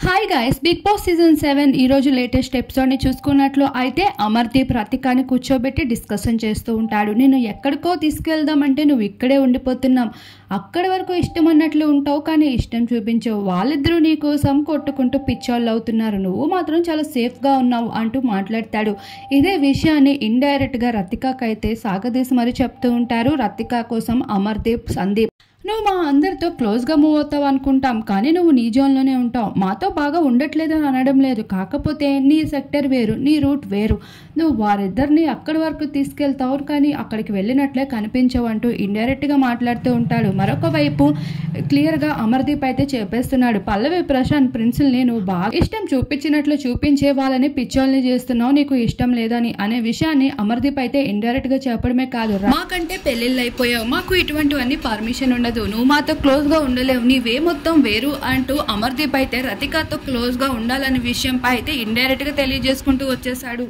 Hi guys, Bigg Boss season 7 ఈ రోజు latest ఎపిసోడ్ని చూసుకున్నట్లు అయితే అమర్దీప్ రతికాని కూర్చోబెట్టి డిస్కషన్ చేస్తూ ఉంటాడు. నేను ఎక్కడికో తీసుకెళ్దామంటే నువ్వు ఇక్కడే ఉండిపోతున్నావు, అక్కడి వరకు ఇష్టం అన్నట్లు ఉంటావు కానీ ఇష్టం చూపించవు, వాళ్ళిద్దరూ నీ కోసం కొట్టుకుంటూ పిచ్చోళ్ళు అవుతున్నారు, నువ్వు మాత్రం చాలా సేఫ్గా ఉన్నావు అంటూ మాట్లాడతాడు. ఇదే విషయాన్ని ఇండైరెక్ట్గా రతికాకైతే సాగదీసి మరి చెప్తూ ఉంటారు. రతికా కోసం అమర్దీప్, సందీప్, నువ్వు మా అందరితో క్లోజ్గా మూవ్ అవుతావు అనుకుంటాం కానీ నువ్వు నీ జోన్లోనే ఉంటావు, మాతో బాగా ఉండట్లేదు అని అనడం లేదు, కాకపోతే నీ సెక్టర్ వేరు, నీ రూట్ వేరు, నువ్వు వారిద్దరిని అక్కడి వరకు తీసుకెళ్తావు కానీ అక్కడికి వెళ్ళినట్లే కనిపించవు అంటూ ఇండైరెక్ట్గా మాట్లాడుతూ ఉంటాడు. మరొక వైపు క్లియర్గా అమర్దీప్ అయితే చెప్పేస్తున్నాడు, పల్లవి ప్రశాంత్ ప్రిన్సిల్ని నువ్వు బాగా ఇష్టం చూపించినట్లు చూపించే వాళ్ళని పిచ్చోల్ని చేస్తున్నావు, నీకు ఇష్టం లేదని అనే విషయాన్ని అమర్దీప్ అయితే ఇండైరెక్ట్గా చెప్పడమే కాదు, మాకంటే పెళ్ళిళ్ళు అయిపోయావు, మాకు ఇటువంటివన్నీ పర్మిషన్ ఉండదు, నువ్వు మాతో క్లోజ్గా ఉండలేవు, నీవే మొత్తం వేరు అంటూ అమర్దీప్ అయితే రతికాతో క్లోజ్గా ఉండాలనే విషయంపై అయితే ఇండైరెక్ట్గా తెలియజేసుకుంటూ వచ్చేసాడు.